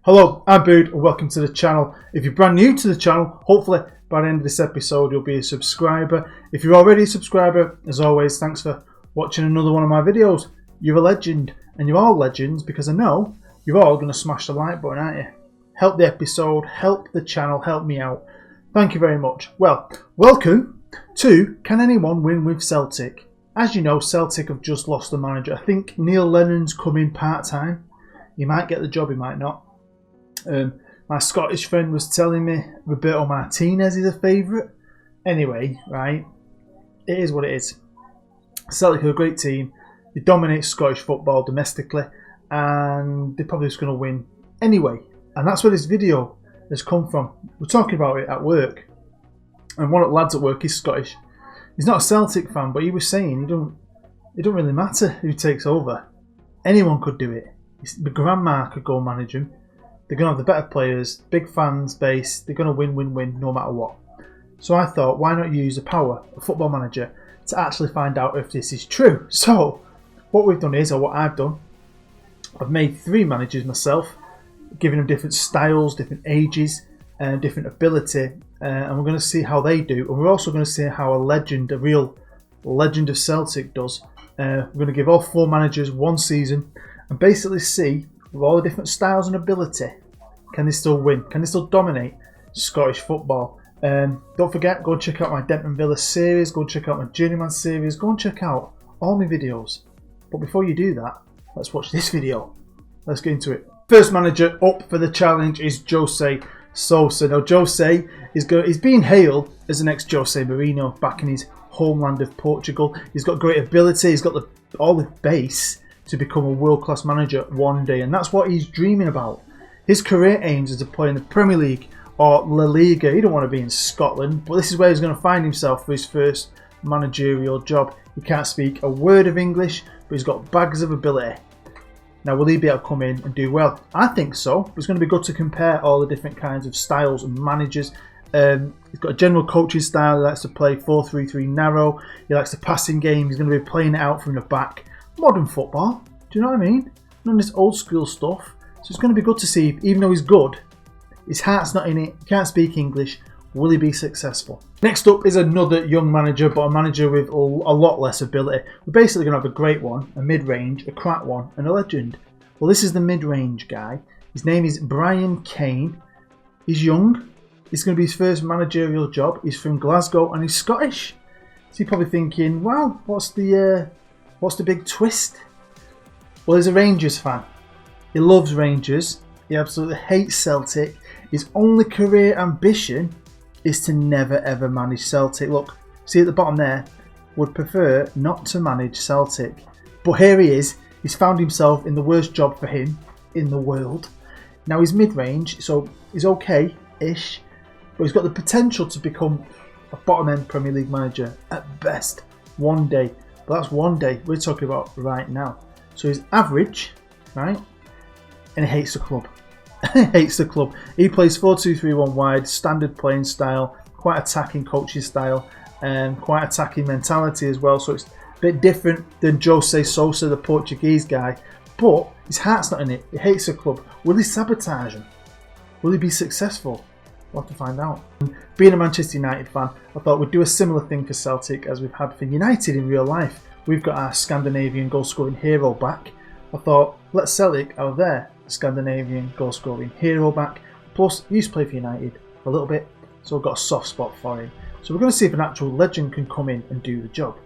Hello, I'm Bood and welcome to the channel. If you're brand new to the channel, hopefully by the end of this episode you'll be a subscriber. If you're already a subscriber, as always, thanks for watching another one of my videos. You're a legend, and you're all legends because I know you're all going to smash the like button, aren't you? Help the episode, help the channel, help me out. Thank you very much. Well, welcome to Can Anyone Win with Celtic? As you know, Celtic have just lost the manager. I think Neil Lennon's coming part-time. He might get the job, he might not. My Scottish friend was telling me Roberto Martinez is a favourite. Anyway, right, it is what it is. Celtic are a great team. They dominate Scottish football domestically, and they're probably just going to win anyway. And that's where this video has come from. We're talking about it at work, and one of the lads at work is Scottish. He's not a Celtic fan, but he was saying it don't really matter who takes over. Anyone could do it. The grandma could go manage him. They're going to have the better players, big fans base. They're going to win no matter what. So I thought, why not use the power of Football Manager to actually find out if this is true? So what we've done is, or what I've done, I've made 3 managers myself, giving them different styles, different ages, and different ability. And we're going to see how they do. And we're also going to see how a real legend of Celtic does. We're going to give all 4 managers 1 season and basically see, with all the different styles and ability, can they still win? Can they still dominate Scottish football? Don't forget, go and check out my Denton Villa series, go and check out my Journeyman series, go and check out all my videos. But before you do that, let's watch this video. Let's get into it. First manager up for the challenge is Jose Saa. Now Jose is being hailed as the next Jose Mourinho back in his homeland of Portugal. He's got great ability, he's got all the base to become a world-class manager one day, and that's what he's dreaming about. His career aims are to play in the Premier League or La Liga. He don't want to be in Scotland, but this is where he's going to find himself for his first managerial job. He can't speak a word of English, but he's got bags of ability. Now, will he be able to come in and do well? I think so. It's going to be good to compare all the different kinds of styles and managers. He's got a general coaching style. He likes to play 4-3-3 narrow. He likes the passing game. He's going to be playing it out from the back. Modern football. Do you know what I mean? None of this old school stuff. So it's going to be good to see, if, even though he's good, his heart's not in it, he can't speak English, will he be successful? Next up is another young manager, but a manager with a lot less ability. We're basically going to have a great one, a mid-range, a crap one, and a legend. Well, this is the mid-range guy. His name is Brian Kane. He's young. It's going to be his first managerial job. He's from Glasgow and he's Scottish. So you're probably thinking, well, what's the big twist? Well, he's a Rangers fan. He loves Rangers. He absolutely hates Celtic. His only career ambition is to never ever manage Celtic. Look, see at the bottom there, would prefer not to manage Celtic. But here he is. He's found himself in the worst job for him in the world. Now he's mid-range, so he's okay-ish. But he's got the potential to become a bottom-end Premier League manager at best one day. But that's one day we're talking about right now. So he's average, right? And he hates the club. He hates the club. He plays 4-2-3-1 wide, standard playing style, quite attacking coaching style, and quite attacking mentality as well. So it's a bit different than Jose Saa, the Portuguese guy. But his heart's not in it. He hates the club. Will he sabotage him? Will he be successful? We'll have to find out. Being a Manchester United fan, I thought we'd do a similar thing for Celtic as we've had for United in real life. We've got our Scandinavian goal-scoring hero back. I thought, let Celtic have their Scandinavian goal-scoring hero back. Plus, he used to play for United a little bit, so I've got a soft spot for him. So we're going to see if an actual legend can come in and do the job.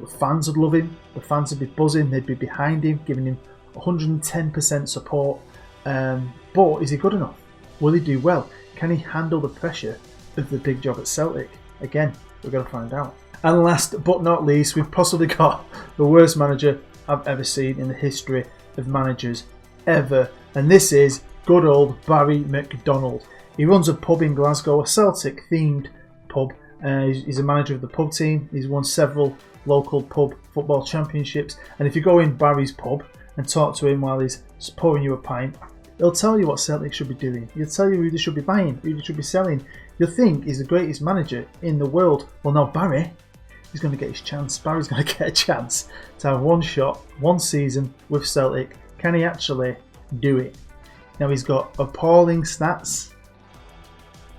The fans would love him. The fans would be buzzing. They'd be behind him, giving him 110% support. But is he good enough? Will he do well? Can he handle the pressure of the big job at Celtic? Again, we're going to find out. And last but not least, we've possibly got the worst manager I've ever seen in the history of managers ever. And this is good old Barry McDonald. He runs a pub in Glasgow, a Celtic themed pub. He's a manager of the pub team. He's won several local pub football championships. And if you go in Barry's pub and talk to him while he's pouring you a pint, he'll tell you what Celtic should be doing. He'll tell you who they should be buying, who they should be selling. You'll think he's the greatest manager in the world. Well, now Barry, he's going to get his chance. Barry's going to get a chance to have one shot, one season with Celtic. Can he actually do it? Now he's got appalling stats.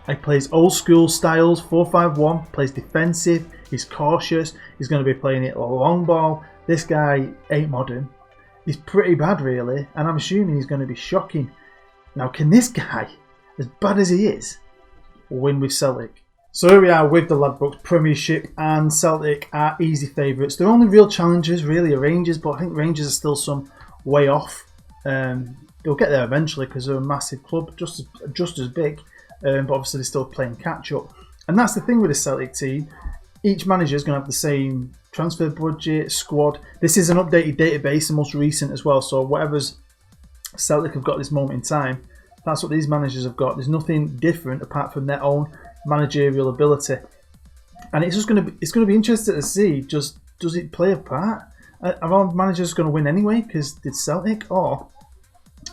He plays old school styles, 4-5-1, plays defensive, he's cautious, he's going to be playing it long ball. This guy ain't modern. He's pretty bad really, and I'm assuming he's going to be shocking. Now can this guy, as bad as he is, win with Celtic? So here we are with the Ladbrokes Premiership, and Celtic are easy favourites. Their only real challengers really are Rangers, but I think Rangers are still some way off. They'll get there eventually because they're a massive club, just as big, but obviously they're still playing catch up. And that's the thing with the Celtic team. Each manager is going to have the same transfer budget, squad. This is an updated database, the most recent as well. So whatever's Celtic have got at this moment in time, that's what these managers have got. There's nothing different apart from their own managerial ability, and it's going to be interesting to see. Just does it play a part? Are our managers going to win anyway because did Celtic, or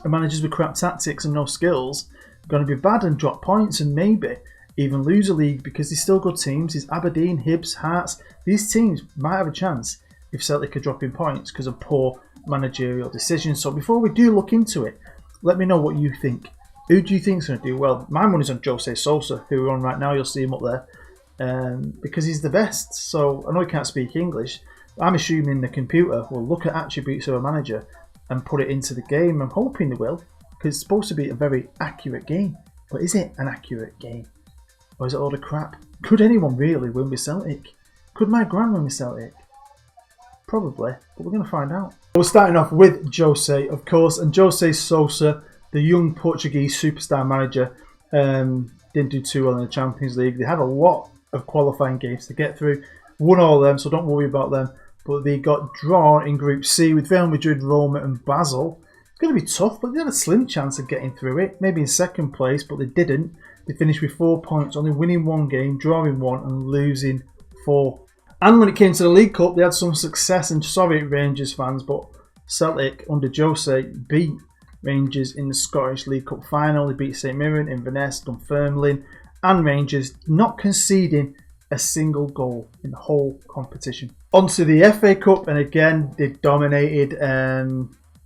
are managers with crap tactics and no skills going to be bad and drop points and maybe even lose a league because they're still good teams? There's Aberdeen, Hibs, Hearts. These teams might have a chance if Celtic are dropping points because of poor managerial decisions. So before we do look into it, let me know what you think. Who do you think is going to do well? My money's on Jose Saa, who we're on right now. You'll see him up there because he's the best. So I know he can't speak English. I'm assuming the computer will look at attributes of a manager and put it into the game. I'm hoping they will because it's supposed to be a very accurate game. But is it an accurate game? Or is it all the crap? Could anyone really win with Celtic? Could my gran win with Celtic? Probably, but we're going to find out. We're starting off with Jose, of course, and Jose Saa, the young Portuguese superstar manager, didn't do too well in the Champions League. They had a lot of qualifying games to get through, won all of them, so don't worry about them. But they got drawn in Group C with Real Madrid, Roma and Basel. It's going to be tough, but they had a slim chance of getting through it. Maybe in second place, but they didn't. They finished with 4 points, only winning one game, drawing one and losing 4. And when it came to the League Cup, they had some success, and sorry Rangers fans, but Celtic under Jose beat Rangers in the Scottish League Cup final. They beat St Mirren, Inverness, Dunfermline and Rangers, not conceding a single goal in the whole competition. Onto the FA Cup, and again they dominated,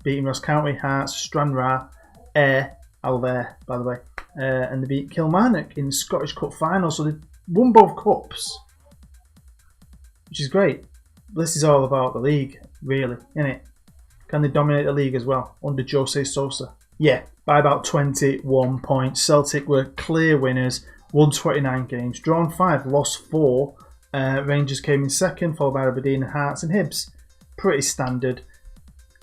beating Ross County, Hearts, Stranraer, Alver by the way, and they beat Kilmarnock in the Scottish Cup final. So they won both cups, which is great. This is all about the league, really, isn't it? Can they dominate the league as well under Jose Saa? Yeah, by about 21 points. Celtic were clear winners, won 29 games, drawn 5, lost 4. Rangers came in second, followed by Aberdeen, Hearts and Hibs. Pretty standard.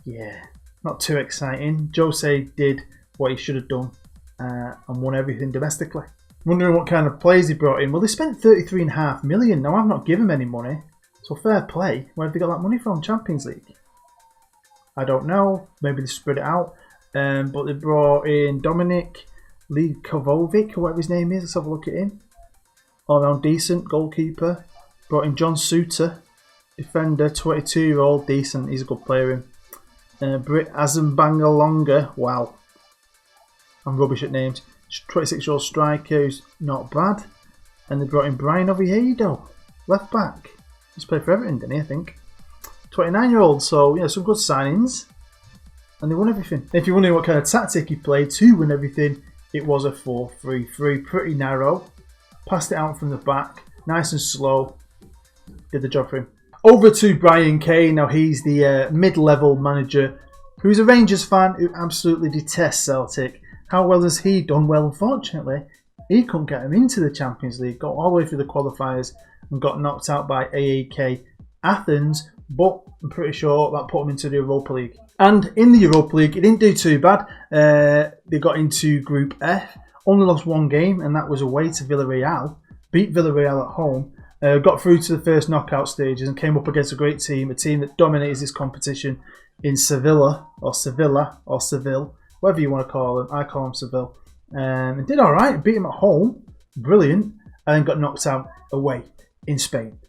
Yeah, not too exciting. Jose did what he should have done and won everything domestically. Wondering what kind of players he brought in. Well, they spent $33.5 million. Now, I've not given them any money, so fair play. Where have they got that money from? Champions League? I don't know. Maybe they spread it out. But they brought in Dominic Likovovic, or whatever his name is. Let's have a look at him. All round decent goalkeeper. Brought in John Suter, defender, 22-year-old, decent. He's a good player. Brit Azambangalonga. Wow. I'm rubbish at names. 26-year-old striker who's not bad. And they brought in Brian Oviedo, left back. He's played for Everton, didn't he, I think. 29-year-old, so yeah, some good signings. And they won everything. If you're wondering what kind of tactic he played to win everything, it was a 4-3-3. Pretty narrow. Passed it out from the back. Nice and slow. Did the job for him. Over to Brian Kane. Now he's the mid-level manager who's a Rangers fan who absolutely detests Celtic. How well has he done? Well, unfortunately, he couldn't get him into the Champions League. Got all the way through the qualifiers and got knocked out by AEK Athens. But I'm pretty sure that put him into the Europa League. And in the Europa League, it didn't do too bad. They got into Group F. Only lost one game, and that was away to Villarreal. Beat Villarreal at home. Got through to the first knockout stages and came up against a great team. A team that dominates this competition in Seville, whatever you want to call them. I call them Seville. And did alright. Beat them at home. Brilliant. And then got knocked out away in Spain.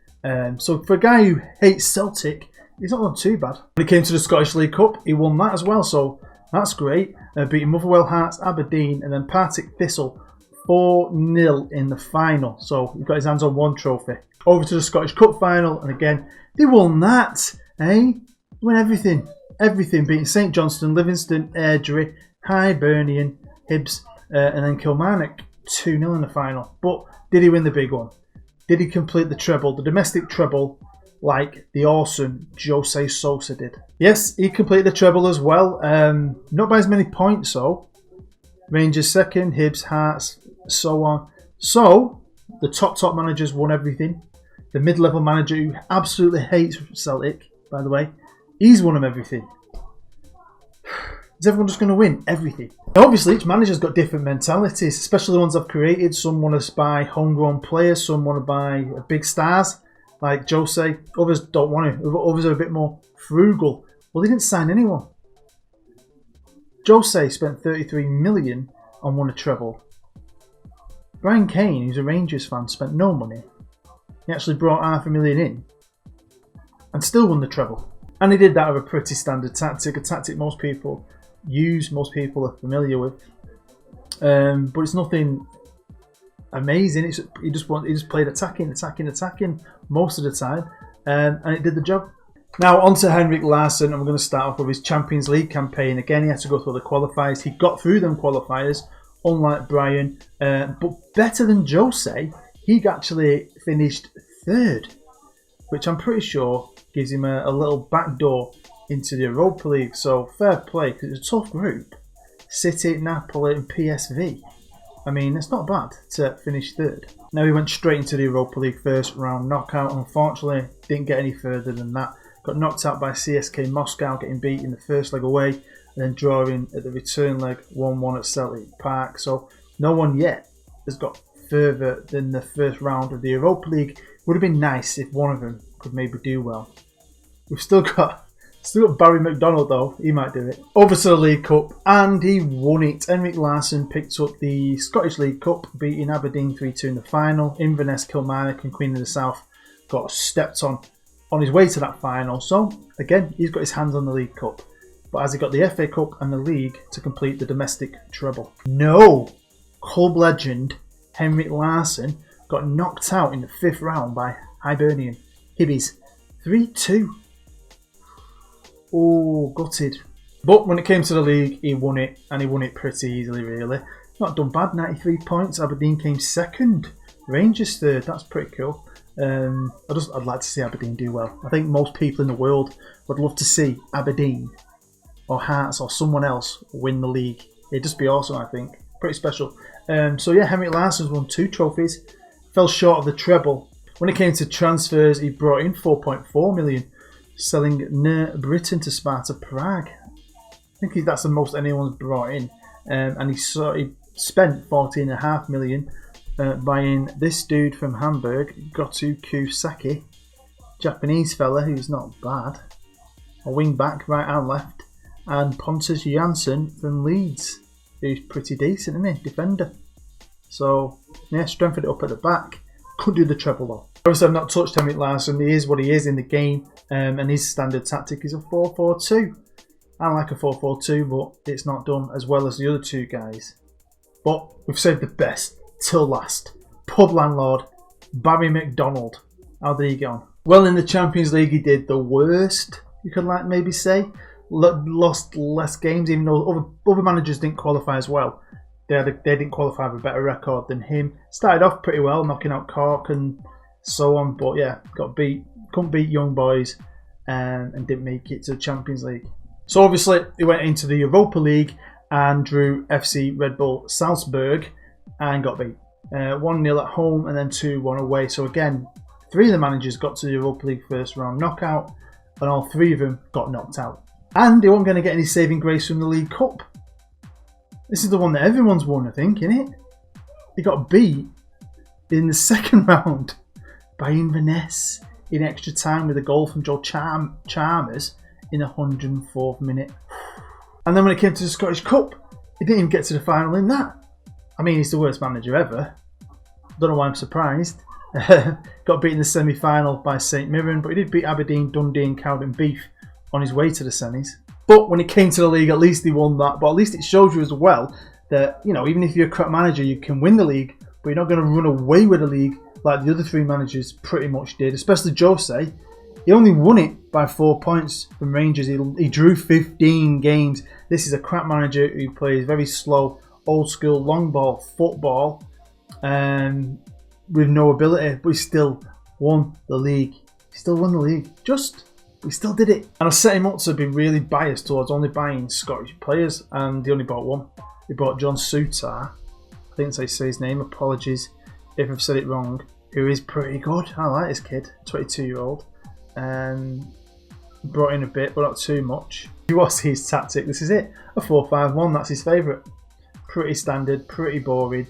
So for a guy who hates Celtic, he's not done too bad. When it came to the Scottish League Cup, he won that as well, so that's great. Beating Motherwell, Hearts, Aberdeen, and then Partick Thistle 4-0 in the final. So he got his hands on one trophy. Over to the Scottish Cup final, and again, they won that, eh? Won everything. Everything, beating St Johnstone, Livingston, Airdrie, Hibernian, Hibs, and then Kilmarnock 2-0 in the final. But did he win the big one? Did he complete the treble, the domestic treble, like the awesome Jose Saa did? Yes, he completed the treble as well. Not by as many points, though. Rangers second, Hibs, Hearts, so on. So, the top managers won everything. The mid-level manager who absolutely hates Celtic, by the way, he's won them everything. Is everyone just going to win everything? Now, obviously, each manager's got different mentalities, especially the ones I've created. Some want to buy homegrown players, some want to buy big stars, like Jose. Others don't want to. Others are a bit more frugal. Well, they didn't sign anyone. Jose spent 33 million and won a treble. Brian Kane, who's a Rangers fan, spent no money. He actually brought $500,000 in and still won the treble. And he did that with a pretty standard tactic, a tactic most people use, most people are familiar with. But it's nothing amazing. He just played attacking most of the time, and it did the job. Now on to Henrik Larsson, and we're going to start off with his Champions League campaign. Again, he had to go through the qualifiers. He got through them qualifiers, unlike Brian, but better than Jose. He actually finished third, which I'm pretty sure gives him a little backdoor into the Europa League. So fair play, because it's a tough group. City, Napoli and PSV. I mean, it's not bad to finish third. Now he went straight into the Europa League first round knockout. Unfortunately, didn't get any further than that. Got knocked out by CSK Moscow, getting beat in the first leg away, and then drawing at the return leg 1-1 at Celtic Park. So no one yet has got further than the first round of the Europa League. Would have been nice if one of them could maybe do well. We've still got Barry McDonald though. He might do it. Over to the League Cup, and he won it. Henrik Larsson picked up the Scottish League Cup, beating Aberdeen 3-2 in the final. Inverness, Kilmarnock and Queen of the South got stepped on his way to that final. So again, he's got his hands on the League Cup, but has he got the FA Cup and the League to complete the domestic treble? No. Club legend Henrik Larsson got knocked out in the 5th round by Hibernian Hibbies 3-2. Oh, gutted. But when it came to the league, he won it, and he won it pretty easily, really. Not done bad, 93 points. Aberdeen came second. Rangers third. That's pretty cool. I'd like to see Aberdeen do well. I think most people in the world would love to see Aberdeen or Hearts or someone else win the league. It'd just be awesome, I think. Pretty special. So yeah, Henrik Larsson's won 2 trophies. Fell short of the treble. When it came to transfers, he brought in 4.4 million, selling near Britain to Sparta Prague. I think that's the most anyone's brought in. And he spent 14.5 million buying this dude from Hamburg, Goto Kusaki, Japanese fella who's not bad, a wing back, right and left, and Pontus Jansson from Leeds, who's pretty decent, isn't he? Defender. So yeah, strengthened it up at the back. Couldn't do the treble though. Obviously, I've not touched Henrik Larsson. He is what he is in the game, and his standard tactic is a 4-4-2. I like a 4-4-2, but it's not done as well as the other two guys. But we've saved the best till last. Pub landlord Barry McDonald. How did he get on? Well, in the Champions League, he did the worst, you could maybe say. Lost less games, even though other managers didn't qualify as well. They didn't qualify with a better record than him. Started off pretty well, knocking out Cork and so on, but yeah, got beat. Couldn't beat Young Boys and didn't make it to the Champions League. So obviously, he went into the Europa League and drew FC Red Bull Salzburg and got beat. 1-0 at home and then 2-1 away. So again, 3 of the managers got to the Europa League first round knockout, and all 3 of them got knocked out. And they weren't going to get any saving grace from the League Cup. This is the one that everyone's won, I think, isn't it? He got beat in the second round by Inverness in extra time with a goal from Joe Chalmers in the 104th minute. And then when it came to the Scottish Cup, he didn't even get to the final in that. I mean, he's the worst manager ever. Don't know why I'm surprised. Got beat in the semi-final by St Mirren, but he did beat Aberdeen, Dundee and Cowden Beef on his way to the semis. But when it came to the league, at least he won that. But at least it shows you as well that, you know, even if you're a crap manager, you can win the league, but you're not going to run away with the league like the other 3 managers pretty much did, especially Jose. He only won it by 4 points from Rangers. He drew 15 games. This is a crap manager who plays very slow old school long ball football with no ability, but he still won the league. He still won the league. We still did it. And I set him up to be really biased towards only buying Scottish players, and he only bought one. He bought Jose Saa. I think I say his name. Apologies if I've said it wrong. Who is pretty good. I like this kid, 22-year-old. Brought in a bit, but not too much. What's his tactic? This is it. A 4-5-1. That's his favourite. Pretty standard, pretty boring.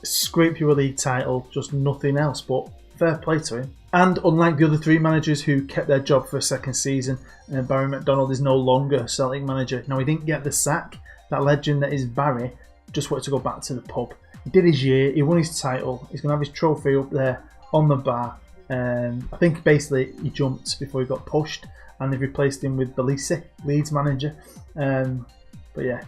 Scrape you a league title, just nothing else. But fair play to him. And unlike the other three managers who kept their job for a second season, Barry McDonald is no longer Celtic manager. Now, he didn't get the sack. That legend that is Barry just wanted to go back to the pub. He did his year. He won his title. He's going to have his trophy up there on the bar. I think basically he jumped before he got pushed, and they've replaced him with Belisi, Leeds manager. But yeah,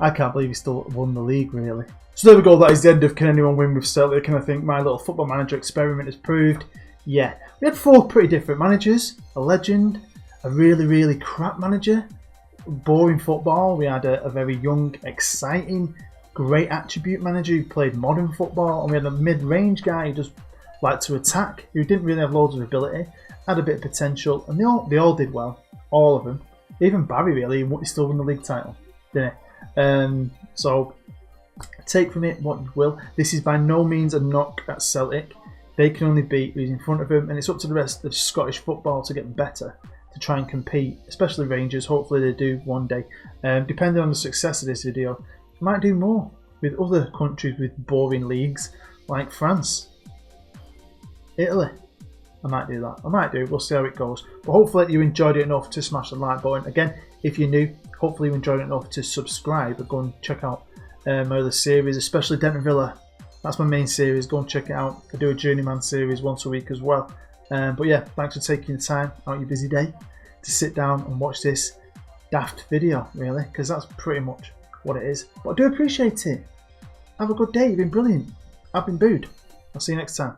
I can't believe he still won the league, really. So there we go. That is the end of Can Anyone Win with Celtic? And I think my little football manager experiment has proved, yeah, we had 4 pretty different managers. A legend, a really, really crap manager, boring football. We had a very young, exciting, great attribute manager who played modern football, and we had a mid-range guy who just liked to attack, who didn't really have loads of ability, had a bit of potential, and they all did well, all of them. Even Barry, really, he still won the league title, didn't he? So take from it what you will. This is by no means a knock at Celtic. They can only beat who's in front of them, and it's up to the rest of Scottish football to get better, to try and compete, especially Rangers. Hopefully they do one day. Depending on the success of this video, I might do more with other countries with boring leagues like France, Italy. I might do that. I might do. We'll see how it goes. But hopefully you enjoyed it enough to smash the like button. Again, if you're new, hopefully you enjoyed it enough to subscribe and go and check out my other series, especially Denton Villa. That's my main series. Go and check it out. I do a Journeyman series once a week as well. But yeah, thanks for taking the time out of your busy day to sit down and watch this daft video, really, because that's pretty much what it is. But I do appreciate it. Have a good day. You've been brilliant. I've been Bood. I'll see you next time.